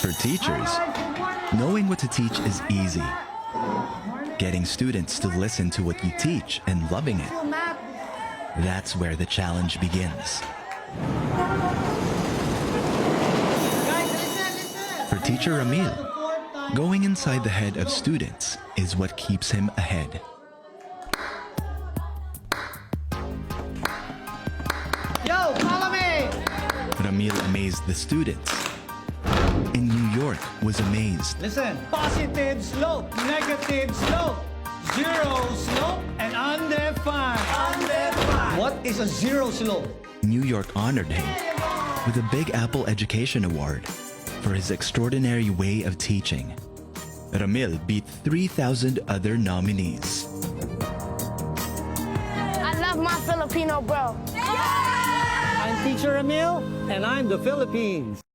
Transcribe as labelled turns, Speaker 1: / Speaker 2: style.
Speaker 1: For teachers, knowing what to teach is easy. Getting students to listen to what you teach and loving it, that's where the challenge begins. For teacher Ramil, going inside the head of students is what keeps him ahead.
Speaker 2: Yo, follow me!
Speaker 1: Ramil amazed the students. In New York was amazed.
Speaker 2: Listen, positive slope, negative slope, zero slope, and undefined. Undefined. What is a zero slope?
Speaker 1: New York honored him with a Big Apple Education Award for his extraordinary way of teaching. Ramil beat 3,000 other nominees.
Speaker 3: I love my Filipino bro.
Speaker 2: I'm Teacher Emil, and I'm the Philippines.